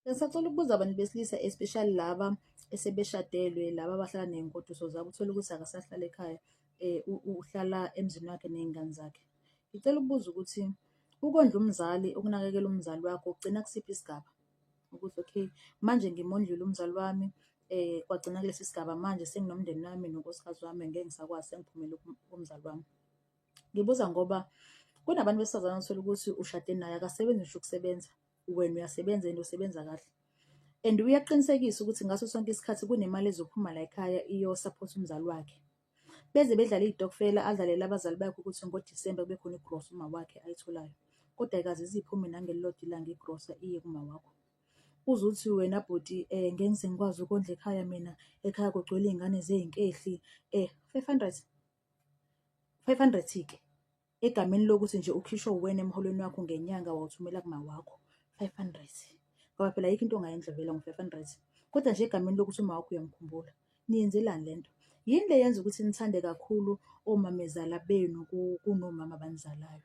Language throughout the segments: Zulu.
Ngisacela ukubuza abantu besilisa especially laba esebeshadelwe, laba abahlala ney'nkoduso zabo, uthole ukuthi akasahlala ekhaya, uhlala emzini wakhe ney'ngane zakhe. Ngicela ukubuza ukuthi ukondla umzali, ukunakekela umzali wakho ugcina kusiphi isigaba? Ukuthi okay, manje ngimondlile umzali wami, kwagcina kulesi sigaba, manje senginomndeni wami nonkosikazi wami, ngeke ngisakwazi, sengiphumele kumzali wami. Ngibuza ngoba kunabantu besifazane othola ukuthi ushade naye akasebenzi ngisho ukusebenza, wena uyasebenza and usebenza kahle, and uyaqinisekisa ukuthi ngaso sonke isikhathi kunemali ezophuma la ekhaya iyo-support umzali wakhe. Beze bedlale iy'tokfela, adlalele abazali bakhe ukuthi ngoDisemba kube khona igrosa uma wakhe ayitholayo, kodwa ayikaze ziphume nangelilodwa ilanga igrosa iye kuma wakho. Uze uthi wena bhuti, ngeke ngize ngikwazi ukondla ekhaya mina, ekhaya kugcwele iy'ngane zey'nkehli, 500, 500 ke egameni lokuthi nje ukhishwa uwena emholweni wakho ngenyanga wawuthumela kuma wakho 500, ngoba phela ayikho into ongayenza vela ngo-500, kodwa nje egameni lokuthi uma wakho uyamkhumbula. Niyenzelani lento? Yini le yenza ukuthi nithande kakhulu omamezala benu kunomama abanizalayo?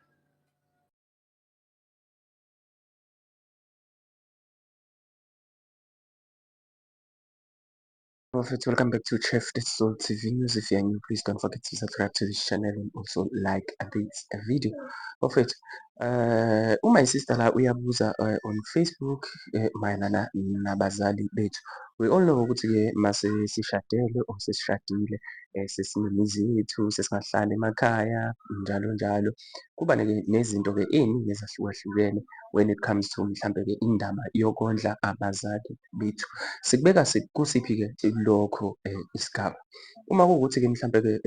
Perfect. Welcome back to Chef This Soul TV News. If you're new, please don't forget to subscribe to this channel and also like this video. Perfect. Uma sister la uyabuza on Facebook mayelana nabazali bethu. We all know ukuthi-ke mase sishadele or sesishadile, sesinemizi yethu, sesingahlali emakhaya, njalo njalo. Kuba-ke nezinto-ke ey'ningi ezahlukahlukene when it comes to mhlampe-ke indaba yokondla abazali bethu. Sikubeka kusiphi-ke lokho isigaba. Uma kuwukuthi-ke mhlampe-ke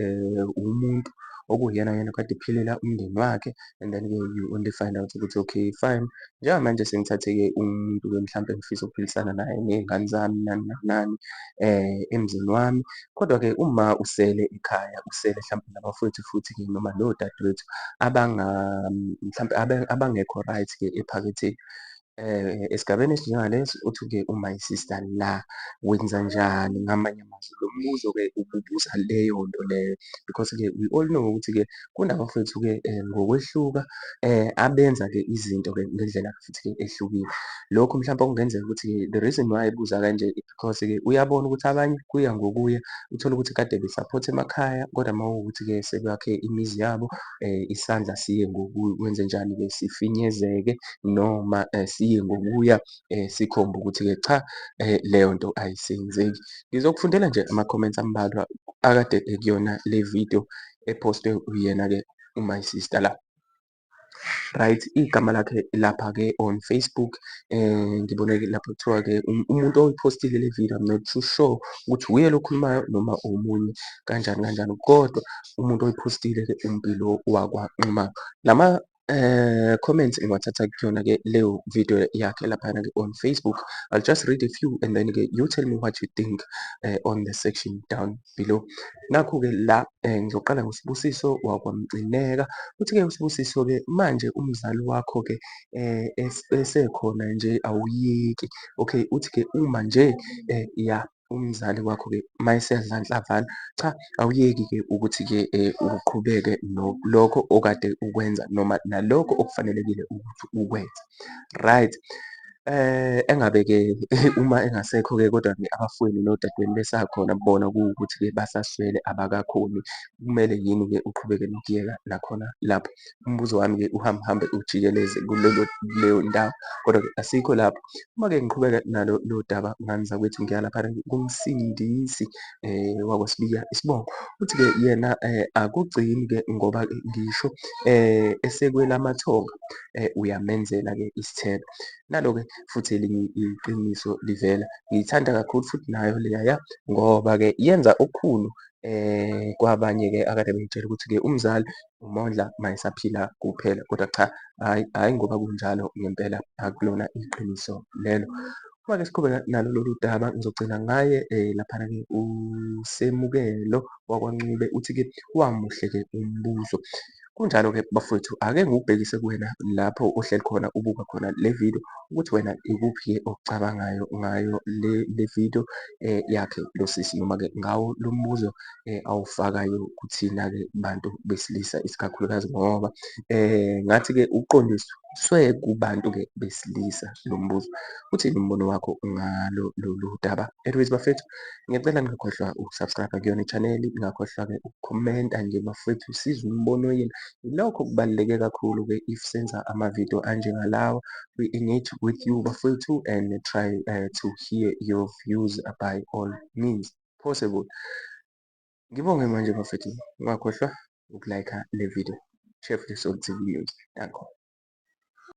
umuntu okuyena yena kade ephilela umndeni wakhe, and then-ke you only find out ukuthi okay fine, njengamanje sengithathe-ke umuntu-ke mhlampe ngifisa ukuphilisana naye ney'ngane zami nani nani nani emzini wami. Kodwa-ke uma usele ekhaya, usele mhlampe nabafowethu futhi-ke noma nodadewethu mhlampe abangekho right-ke ephaketheni. Esigabeni esinjengaleso uthi-ke uma sister la wenzanjani? Ngamanye amazwi lo mbuzo-ke ububuza leyo nto leyo because-ke we all know ukuthi-ke kunabafowethu-ke ngokwehluka abenza-ke izinto-ke ngendlela futhi-ke ehlukile. Lokhu mhlawumpe okungenzeka ukuthi the reason why ebuza kanje because-ke uyabona ukuthi abanye kuya ngokuya uthole ukuthi kade be-support emakhaya, kodwa uma kuwukuthi-ke sebakhe imizi yabo, isandla siye kwenzenjani-ke, sifinyezeke noma siye ngokuya sikhombe ukuthi-ke cha, leyo nto ayisenzeki. Ngizokufundela nje ama-comments ambalwa akade ekuyona le video ephostwe uyena-ke my sister la. Right, igama lakhe lapha-ke on Facebook, ngibone-ke lapho kuthiwa-ke umuntu oyiphostile le video, I'm not too sure ukuthi uye lo okhulumayo noma omunye kanjani kanjani, kodwa umuntu oyiphostile-ke uMpilo wakwaNxumalo. Lama comments ngiwathatha kuyona-ke leyo video yakhe laphana-ke on Facebook. I'll just read a few and then-ke you tell me what you think on the section down below. Nakhu-ke la ngizoqala ngoSibusiso wakwaMcineka. Uthi-ke uSibusiso-ke manje umzali wakho-ke esekhona nje awuyeki. Okay, uthi-ke uma nje ya umzali wakho-ke mayeseyadla cha, awuyeki-ke ukuthi-ke uqhubeke nalokho okade ukwenza noma nalokho okufanelekile ukuthi ukwenze. Right. Engabe-ke uma engasekho-ke kodwa-ke abafowenu nodadewenu besakhona bona kuwukuthi-ke basaswele abakakhoni, kumele yini-ke uqhubeke nokuyeka nakhona lapho? Umbuzo wami-ke uhambe ujikeleze kuleyo ndawo, kodwa-ke asikho lapho. Uma-ke ngiqhubeka nalo daba, ngani zakwethu, ngiya laphana kuMsindisi wakwaSibiya Isibongo. Uthi-ke yena akugcini-ke ngoba ngisho esekwelamathonga uyamenzela-ke isithelo. Nalo-ke futhi elinye iqiniso livela, ngiyithanda kakhulu futhi nayo leyaya ngoba-ke yenza okukhulu kwabanye-ke akade bey'tshela ukuthi-ke umzali umondla mayesaphila kuphela, kodwa cha, hhayi ngoba kunjalo ngempela akulona iqiniso lelo. Uma-ke siqhubeka nalo lolu daba, ngizogcina ngaye laphana-ke uSemukelo wakwaNcube. Uthi-ke wamuhle-ke umbuzo. Kunjalo-ke bafowethu, ake ngiwubhekise kuwena lapho ohleli khona ubuka khona le video ukuthi wena ikuphi-ke okucabangayo ngayo le video yakhe lo sisi, noma-ke ngawo lo mbuzo awufakayo kuthina-ke bantu besilisa isikakhulukazi, ngoba ngathi-ke ukuqondiswa kubantu-ke besilisa lo mbuzo. Uthini umbono wakho ngalolu daba? Anyways bafethu, ngiyacela ningakhohlwa ukusubscribe kuyona i-chaneli, ngingakhohlwa-ke ukukhomenta nje bafethu, sizwe umbono yenu. Ilokho kubaluleke kakhulu-ke if senza amavidiyo anjengalawa. We engage with you bafethu and try to hear your views by all means possible. Ngibonge manje bafethu, ungakhohlwa ukulike le video. Chef the Soul TV News. Danko.